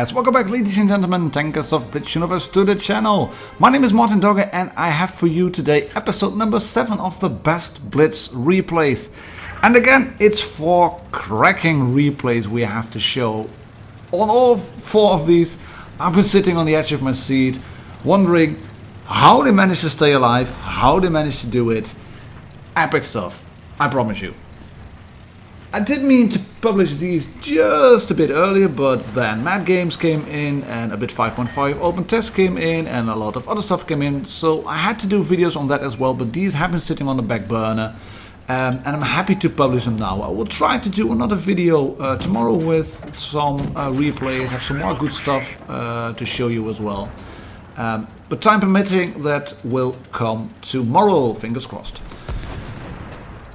guys, welcome back ladies and gentlemen, tankers of Blitz Universe to the channel. My name is Martindogger and I have for you today episode number 7 of the best Blitz replays. And again, it's 4 cracking replays we have to show. On all 4 of these, I've been sitting on the edge of my seat, wondering how they managed to stay alive, how they managed to do it. Epic stuff, I promise you. I did mean to publish these just a bit earlier, but then Mad Games came in and a bit 5.5 open test came in and a lot of other stuff came in, so I had to do videos on that as well, but these have been sitting on the back burner and I'm happy to publish them now. I will try to do another video tomorrow with some replays, have some more good stuff to show you as well. But time permitting, that will come tomorrow, fingers crossed.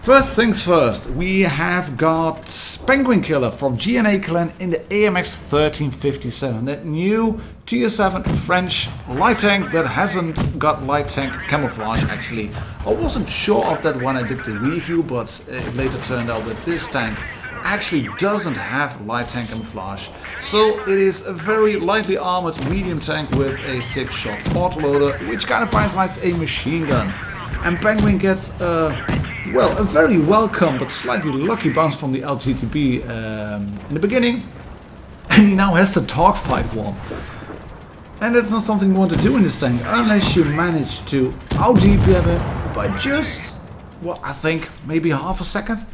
First things first, we have got Penguinkiller from GNA Clan in the AMX 1357, that new tier 7 French light tank that hasn't got light tank camouflage actually. I wasn't sure of that when I did the review, but it later turned out that this tank actually doesn't have light tank camouflage. So it is a very lightly armored medium tank with a 6-shot autoloader, which kind of finds like a machine gun. And Penguin gets well, a very welcome but slightly lucky bounce from the LTTB in the beginning, and he now has the dogfight one. And that's not something you want to do in this tank unless you manage to out-DPM him by just, well, I think maybe half a second.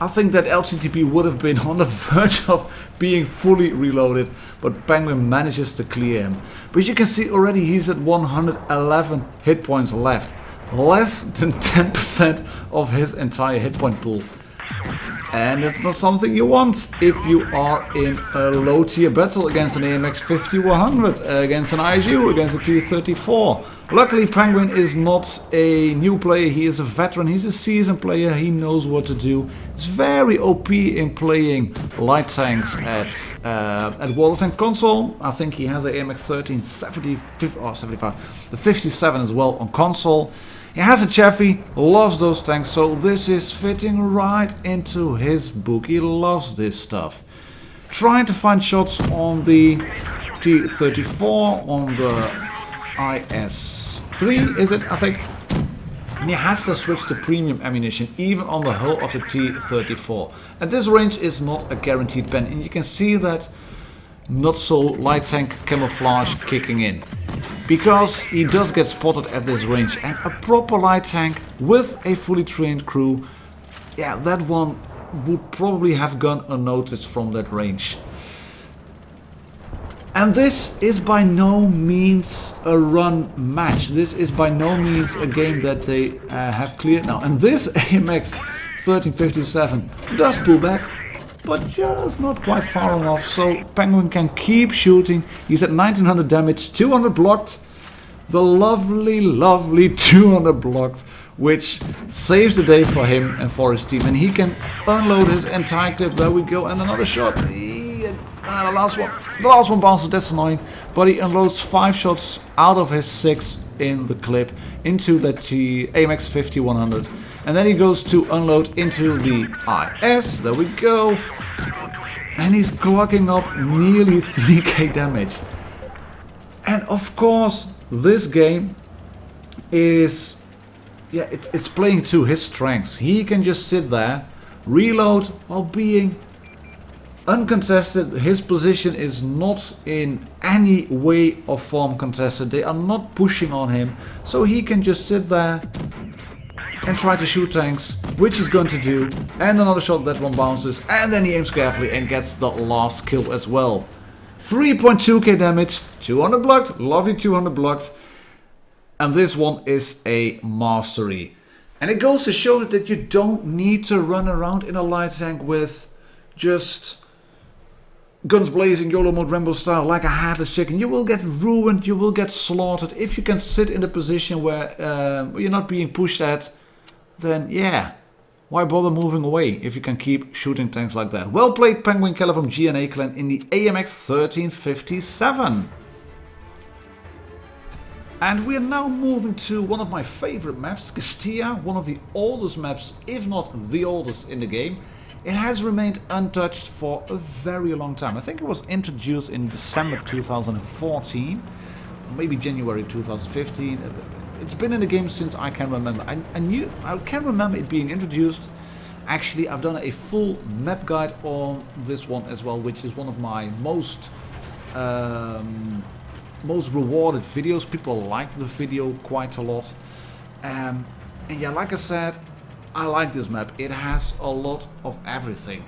I think that LTTB would have been on the verge of being fully reloaded, but Penguin manages to clear him. But you can see already he's at 111 hit points left. Less than 10% of his entire hit point pool. And that's not something you want if you are in a low tier battle against an AMX 5100, against an ISU, against a tier 34. Luckily Penguin is not a new player, he is a veteran, he's a seasoned player, he knows what to do. He's very OP in playing light tanks at WoT Tank console. I think he has an AMX 1375, the 57 as well on console. He has a Chevy, loves those tanks, so this is fitting right into his book. He loves this stuff. Trying to find shots on the T34, on the IS3, is it, I think? And he has to switch to premium ammunition, even on the hull of the T34. And this range is not a guaranteed pen, and you can see that not so light tank camouflage kicking in. Because he does get spotted at this range, and a proper light tank with a fully trained crew, yeah, that one would probably have gone unnoticed from that range. And this is by no means a run match. This is by no means a game that they have cleared now. And this AMX 1357 does pull back, but just not quite far enough, so Penguin can keep shooting. He's at 1900 damage, 200 blocked. The lovely 200 blocked, which saves the day for him and for his team. And he can unload his entire clip. There we go, and another shot. The last one bounces, that's annoying. But he unloads 5 shots out of his 6 in the clip into that AMX 5100. And then he goes to unload into the IS, there we go. And he's clocking up nearly 3k damage. And of course, this game is, yeah, it's playing to his strengths. He can just sit there, reload while being uncontested. His position is not in any way or form contested. They are not pushing on him. So he can just sit there and try to shoot tanks, which he's going to do. And another shot, that one bounces, and then he aims carefully and gets the last kill as well. 3.2k damage, 200 blocked, lovely 200 blocked. And this one is a mastery. And it goes to show that you don't need to run around in a light tank with just guns blazing, YOLO mode Rambo style like a headless chicken. You will get ruined, you will get slaughtered. If you can sit in a position where you're not being pushed at, then yeah, why bother moving away if you can keep shooting tanks like that? Well played, Penguinkiller from GNA Clan in the AMX 1357. And we are now moving to one of my favorite maps, Castilla, one of the oldest maps, if not the oldest in the game. it has remained untouched for a very long time. I think it was introduced in December 2014, maybe January 2015. It's been in the game since I can remember. I can remember it being introduced. Actually, I've done a full map guide on this one as well, which is one of my most rewarded videos. People like the video quite a lot. And yeah, like I said, I like this map. It has a lot of everything.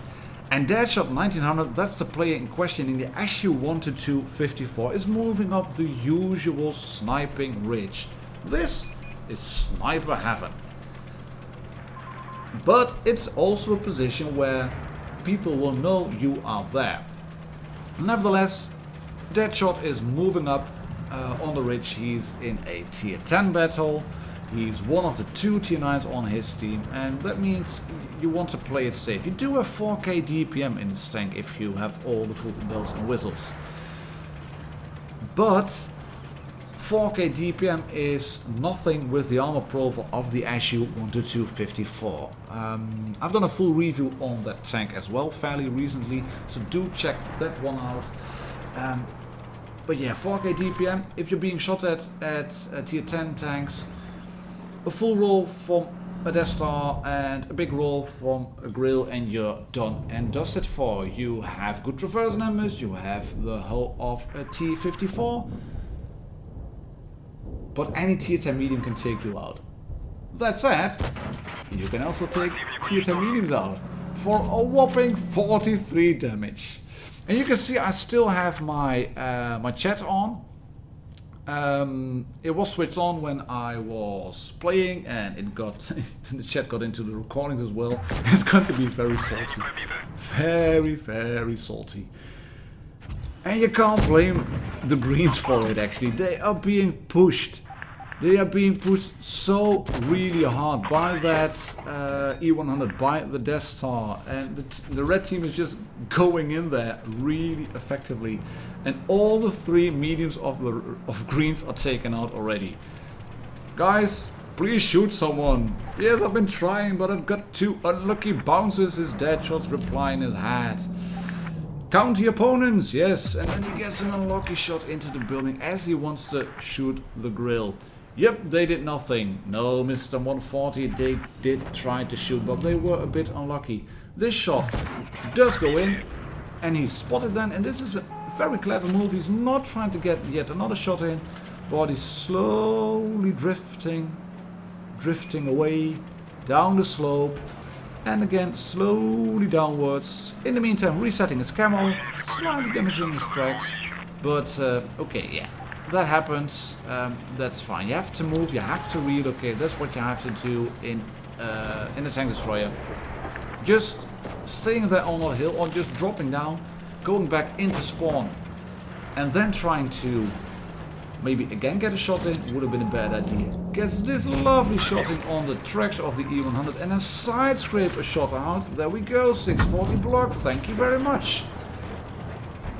And Deadshot 1900, that's the player in question in the SU-122 54, is moving up the usual sniping ridge. This is sniper heaven. But it's also a position where people will know you are there. Nevertheless, Deadshot is moving up on the ridge. He's in a tier 10 battle. He's one of the 2 tier 9s on his team, and that means you want to play it safe. You do have 4k DPM in this tank if you have all the full bells and whistles. But 4k DPM is nothing with the armor profile of the SU-122 54. I've done a full review on that tank as well fairly recently, so do check that one out. But yeah, 4k DPM, if you're being shot at tier 10 tanks, a full roll from a Death Star and a big roll from a grill, and you're done and dusted for. You have good traverse numbers, you have the hull of a T-54, but any tier 10 medium can take you out. That said, you can also take tier 10 mediums out for a whopping 43 damage. And you can see I still have my my chat on. It was switched on when I was playing, and it got the chat got into the recordings as well. It's going to be very salty, very salty. And you can't blame the Greens for it. Actually, they are being pushed. They are being pushed so really hard by that E100, by the Death Star, and the red team is just going in there really effectively. And all the 3 mediums of Greens are taken out already. Guys, please shoot someone. Yes, I've been trying, but I've got 2 unlucky bounces. His Deadshot's reply in his hat. Count the opponents, yes, and then he gets an unlucky shot into the building as he wants to shoot the grill. Yep, they did nothing. No, Mr. 140, they did try to shoot, but they were a bit unlucky. This shot does go in, and he's spotted then, and this is a very clever move. He's not trying to get yet another shot in, but he's slowly drifting away down the slope, and again slowly downwards. In the meantime, resetting his camo, slightly damaging his tracks, but okay, yeah, that happens. That's fine. You have to move, you have to relocate. That's what you have to do in the tank destroyer. Just staying there on that hill, or just dropping down, going back into spawn, and then trying to maybe again get a shot in would have been a bad idea. Gets this lovely shot in on the tracks of the E100 and then side scrape a shot out. There we go, 640 blocked, thank you very much.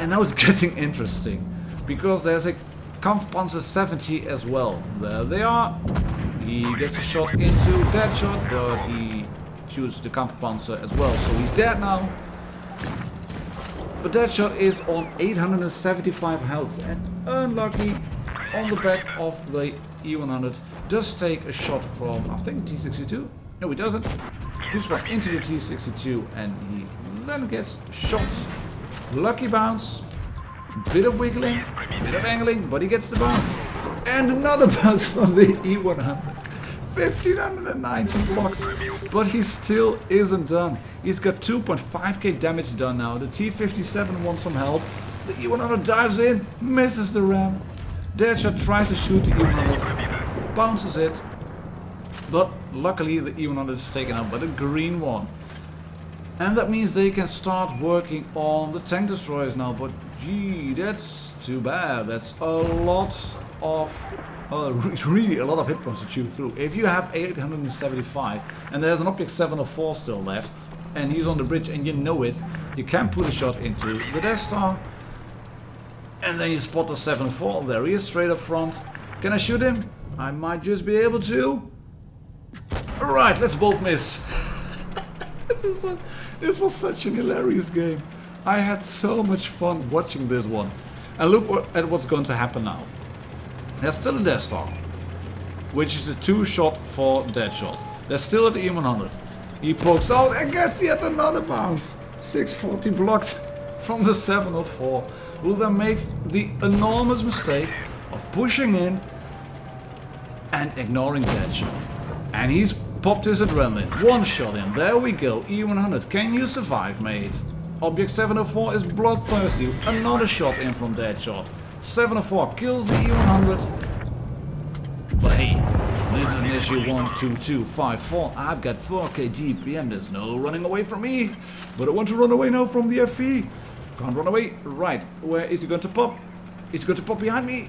And now it's getting interesting, because there's a Kampfpanzer 70 as well. There they are. He gets a shot into Deadshot, but he shoots the Kampfpanzer as well, so he's dead now. But Deadshot is on 875 health and unlucky on the back of the E100. Does take a shot from, I think, T62. No, he doesn't. Puts one into the T62 and he then gets shot. Lucky bounce. Bit of wiggling, bit of angling, but he gets the bounce. And another bounce from the E100. 1590 blocked, but he still isn't done. He's got 2.5k damage done now. The T57 wants some help. The E100 dives in, misses the ram. Deadshot tries to shoot the E100, bounces it, but luckily the E100 is taken out by the green one. And that means they can start working on the tank destroyers now, but gee, that's too bad. That's a lot of, really a lot of hit points to chew through. If you have 875 and there's an object 704 still left, and he's on the bridge and you know it, you can put a shot into the Death Star, and then you spot the 704. There he is, straight up front. Can I shoot him? I might just be able to. Alright, let's both miss. This was such an hilarious game. I had so much fun watching this one. And look at what's going to happen now. There's still a Death Star, which is a 2-shot for Deadshot. They're still at the E100. He pokes out and gets yet another bounce. 640 blocked from the 704. Who then makes the enormous mistake of pushing in and ignoring Deadshot. And he's popped his adrenaline. 1 shot in. There we go. E100. Can you survive, mate? Object 704 is bloodthirsty. Another shot in from Deadshot. 704 kills the E100. But hey, this is an issue 12254. I've got 4k DPM. There's no running away from me. But I want to run away now from the FE. Can't run away. Right. Where is he going to pop? He's going to pop behind me.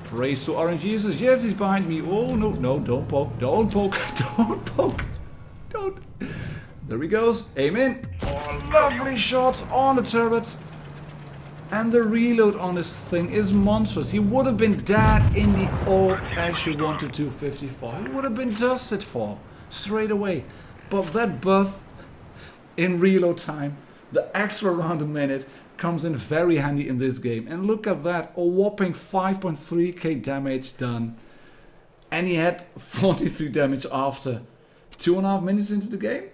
Praise to Orange Jesus. Yes, he's behind me. Oh, no, no, don't poke. Don't poke. Don't poke. Don't. There he goes. Aim in. Oh, lovely shot on the turret. And the reload on this thing is monstrous. He would have been dead in the old SU-1 to 254. He would have been dusted for straight away. But that buff in reload time, the extra round a minute, comes in very handy in this game. And look at that, a whopping 5.3k damage done. And he had 43 damage after 2.5 minutes into the game.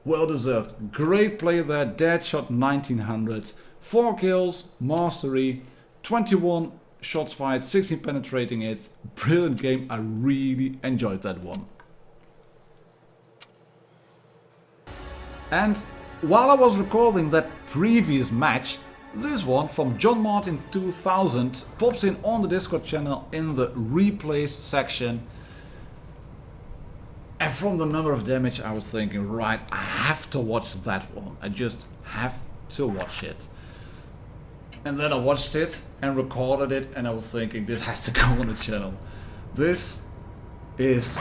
Well deserved. Great play there. Deadshot 1900. 4 kills, mastery, 21 shots fired, 16 penetrating hits. Brilliant game. I really enjoyed that one. And while I was recording that previous match, this one from John Martin 2000 pops in on the Discord channel in the replays section. And from the number of damage I was thinking, right, I have to watch that one. I just have to watch it. And then I watched it and recorded it and I was thinking, this has to go on the channel. This is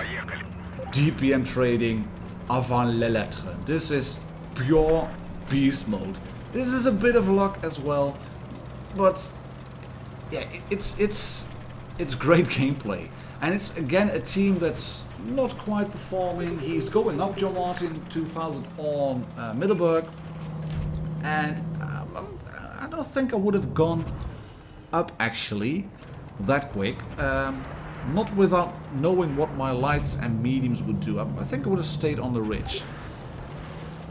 DPM trading avant la lettre. This is pure beast mode. This is a bit of luck as well, but yeah, it's great gameplay. And it's again a team that's not quite performing. He's going up, John Martin 2000 on Middelburg, and I don't think I would have gone up actually that quick. Not without knowing what my lights and mediums would do. I think I would have stayed on the ridge.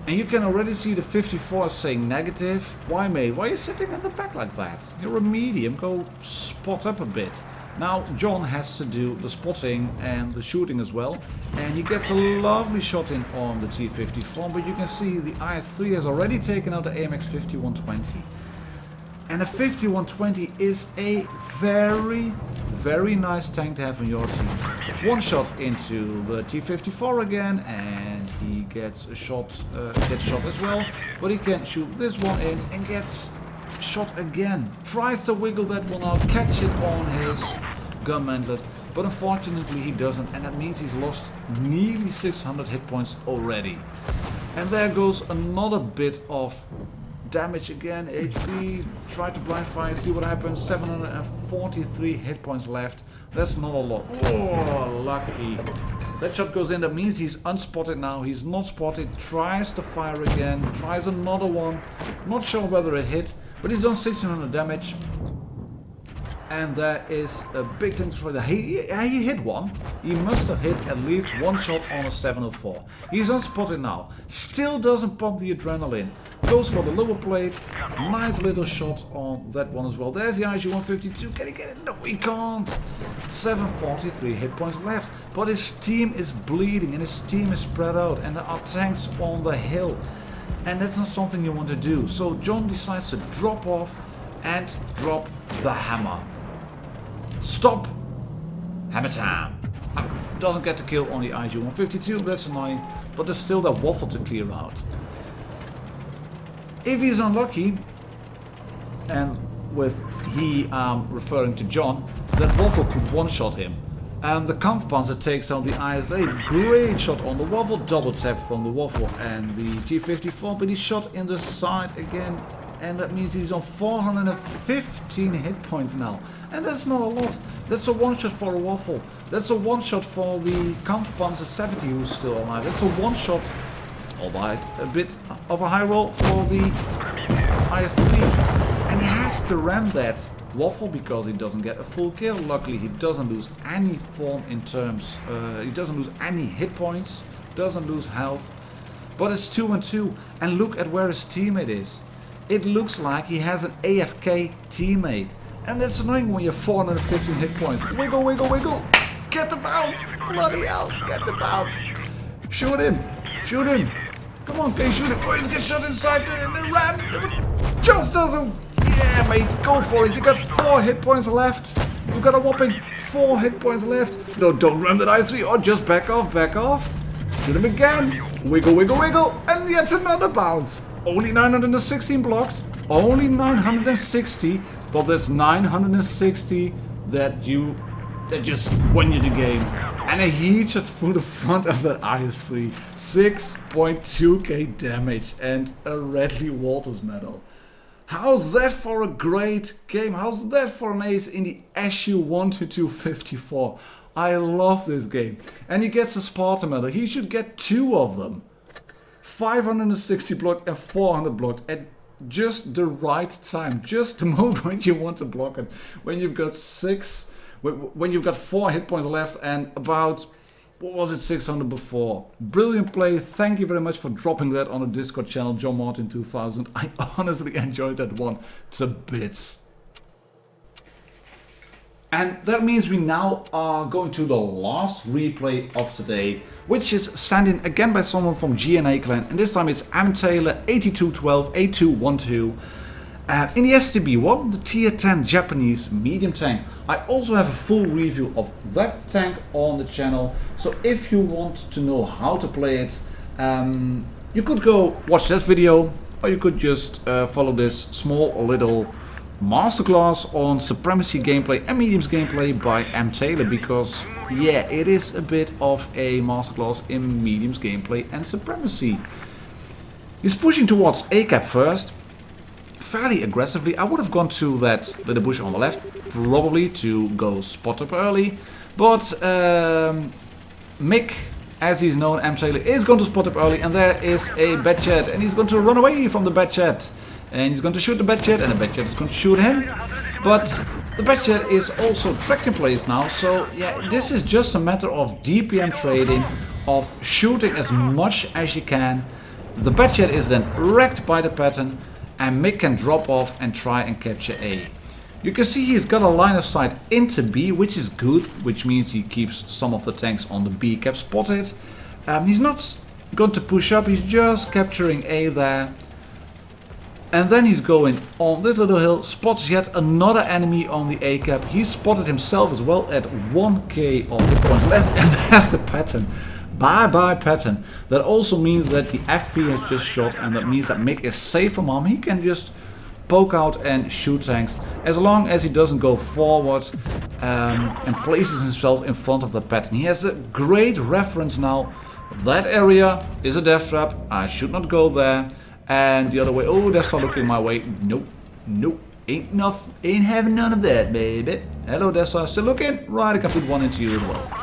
And you can already see the 54 saying negative. Why, mate? Why are you sitting in the back like that? You're a medium. Go spot up a bit. Now John has to do the spotting and the shooting as well. And he gets a lovely shot in on the T54. But you can see the IS-3 has already taken out the AMX 5120. And a 5120 is a very, very nice tank to have on your team. One shot into the T54 again, and he gets a shot, gets shot as well. But he can shoot this one in and gets shot again. Tries to wiggle that one out, catch it on his gun mantlet, but unfortunately he doesn't, and that means he's lost nearly 600 hit points already. And there goes another bit of damage again. HP, try to blind fire, see what happens. 743 hit points left. That's not a lot. Oh, lucky. That shot goes in. That means he's unspotted now. He's not spotted. Tries to fire again. Tries another one. Not sure whether it hit, but he's done 1600 damage. And there is a big thing for the. He hit one. He must have hit at least one shot on a 704. He's unspotted now. Still doesn't pump the adrenaline. Goes for the lower plate. Nice little shot on that one as well. There's the IG-152. Can he get it? No, he can't. 743 hit points left. But his team is bleeding and his team is spread out. And there are tanks on the hill. And that's not something you want to do. So John decides to drop off and drop the hammer. Stop! Hammer time! Doesn't get the kill on the IG-152, that's annoying, but there's still that waffle to clear out. If he's unlucky, and with he referring to John, that waffle could one-shot him. And the Kampfpanzer takes out the IS-8, great shot on the waffle, double tap from the waffle and the T-54, but he's shot in the side again. And that means he's on 415 hit points now. And that's not a lot. That's a one-shot for a waffle. That's a one-shot for the Kampfpanzer 70 who's still alive. That's a one-shot albeit a bit of a high roll for the IS-3. And he has to ram that waffle because he doesn't get a full kill. Luckily he doesn't lose any form in terms, he doesn't lose any hit points, doesn't lose health. But it's 2-2, and look at where his teammate is. It looks like he has an AFK teammate. And that's annoying when you have 415 hit points. Wiggle, wiggle, wiggle. Get the bounce. Bloody hell, get the bounce. Shoot him. Shoot him. Come on, can you shoot him? Oh, he's getting shot inside the ram. Just doesn't. Yeah, mate, go for it. You got 4 hit points left. You got a whopping 4 hit points left. No, don't ram that IC. Or just back off, back off. Shoot him again. Wiggle, wiggle, wiggle. And yet another bounce. Only 916 blocked. Only 960. But that's 960 that just won you the game. And a headshot through the front of that IS-3. 6.2k damage and a Redley Walters medal. How's that for a great game? How's that for an ace in the SU 12254? I love this game. And he gets a Spartan medal. He should get 2 of them. 560 blocked and 400 blocked at just the right time. Just the moment when you want to block it. When you've got 4 hit points left and about, what was it, 600 before. Brilliant play. Thank you very much for dropping that on the Discord channel, John Martin 2000. I honestly enjoyed that one to bits. And that means we now are going to the last replay of today, which is sent in again by someone from GNA clan, and this time it's Taylor 8212 8212. In the STB, WoT, the tier 10 Japanese medium tank. I also have a full review of that tank on the channel, so if you want to know how to play it, you could go watch that video, or you could just follow this small little masterclass on Supremacy gameplay and Mediums gameplay by Taylor, because yeah, it is a bit of a masterclass in Mediums gameplay and Supremacy. He's pushing towards A-cap first, fairly aggressively. I would have gone to that little bush on the left, probably to go spot up early, but Mick, as he's known, Taylor, is going to spot up early, and there is a bad chat, and he's going to run away from the bad chat. And he's going to shoot the bad chat, and the bad chat is going to shoot him. But the bad chat is also tracking plays now, so yeah, this is just a matter of DPM trading, of shooting as much as you can. The bad chat is then wrecked by the pattern, and Mick can drop off and try and capture A. You can see he's got a line of sight into B, which is good, which means he keeps some of the tanks on the B cap spotted. He's not going to push up, he's just capturing A there. And then he's going on this little hill, spots yet another enemy on the A cap. He spotted himself as well at 1k of hit points left, and there's the pattern. Bye bye pattern. That also means that the FV has just shot, and that means that Mick is safe from harm. He can just poke out and shoot tanks as long as he doesn't go forward and places himself in front of the pattern. He has a great reference now. That area is a death trap. I should not go there. And the other way, oh, they're still looking my way. Nope, nope, ain't having none of that, baby. Hello, Dessa, still looking? Right, I can put one into you as well.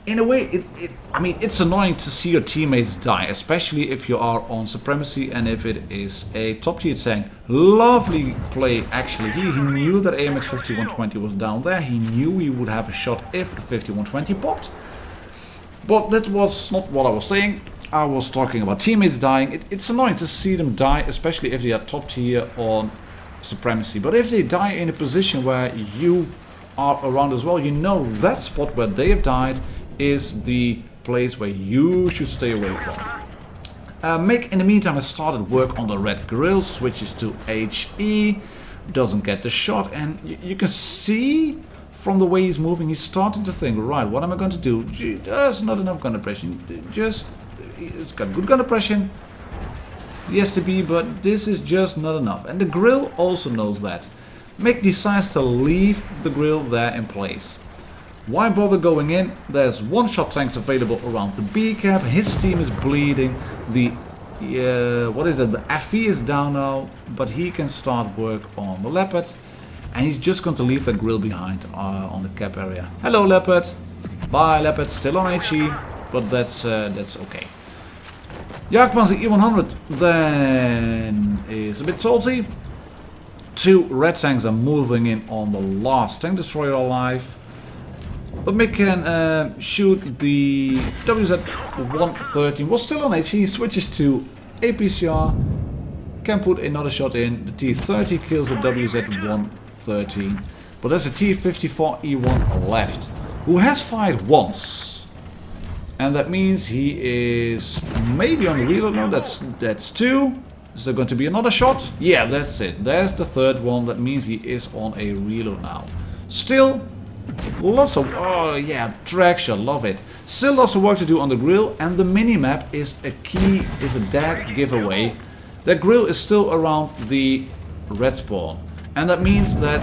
In a way, I mean, it's annoying to see your teammates die, especially if you are on Supremacy and if it is a top tier tank. Lovely play, actually. He knew that AMX 5120 was down there. He knew he would have a shot if the 5120 popped. But that was not what I was saying. I was talking about teammates dying. It's annoying to see them die, especially if they are top tier on Supremacy. But if they die in a position where you are around as well, you know that spot where they have died is the place where you should stay away from. Mick, in the meantime, has started work on the red grill, switches to HE, doesn't get the shot, and you can see from the way he's moving, he's starting to think, right, what am I going to do? There's not enough gun oppression. It's got good gun oppression, the STB, but this is just not enough. And the grill also knows that. Mick decides to leave the grill there in place. Why bother going in? There's one-shot tanks available around the B cap. His team is bleeding. The what is it? The FV is down now, but he can start work on the Leopard, and he's just going to leave the grill behind on the cap area. Hello, Leopard. Bye, Leopard. Still on HE, but that's okay. Jagdpanzer E100 then is a bit salty. 2 red tanks are moving in on the last tank destroyer alive. But Mick can shoot the WZ-113. Was still on HE, switches to APCR. Can put another shot in. The T-30 kills the WZ-113. But there's a T-54E1 left, who has fired once. And that means he is maybe on the reload. No, that's 2. Is there going to be another shot? Yeah, that's it. There's the 3rd one. That means he is on a reload now. Still, lots of... oh yeah, track shot. Love it. Still lots of work to do on the grill. And the minimap is a dead giveaway. The grill is still around the red spawn. And that means that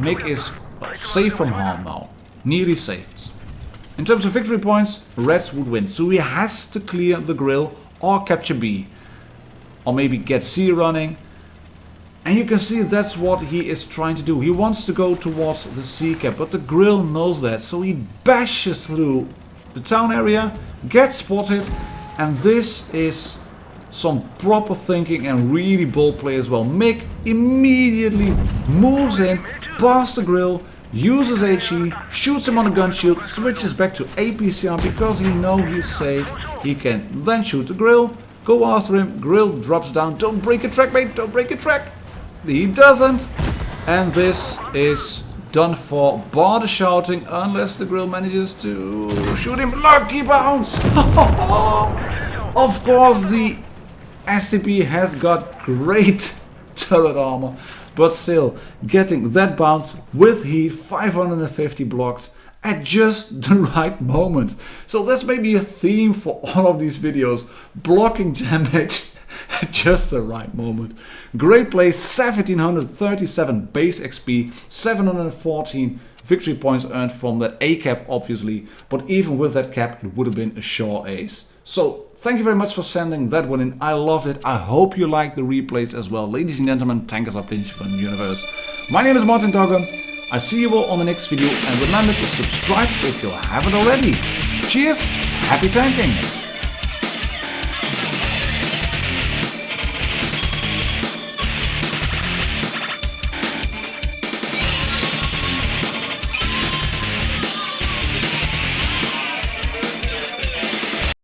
Mick is safe from harm now. Nearly saved. In terms of victory points, Reds would win. So he has to clear the grill or capture B. Or maybe get C running. And you can see that's what he is trying to do. He wants to go towards the C cap, but the grill knows that. So he bashes through the town area, gets spotted. And this is some proper thinking and really bold play as well. Mick immediately moves in, past the grill, uses HE, shoots him on a gun shield, switches back to APCR because he knows he's safe. He can then shoot the grill, go after him, grill drops down. Don't break a track, mate, don't break a track. He doesn't. And this is done for, bar the shouting, unless the grill manages to shoot him. Lucky bounce! Of course the SCP has got great turret armor, but still, getting that bounce with heat, 550 blocked at just the right moment. So that's maybe a theme for all of these videos, blocking damage at just the right moment. Great play, 1737 base XP, 714 victory points earned from that A cap obviously, but even with that cap it would have been a sure ace. So thank you very much for sending that one in. I loved it. I hope you liked the replays as well. Ladies and gentlemen, tankers are pinch from the universe. My name is martindogger. I see you all on the next video, and remember to subscribe if you haven't already. Cheers, happy tanking!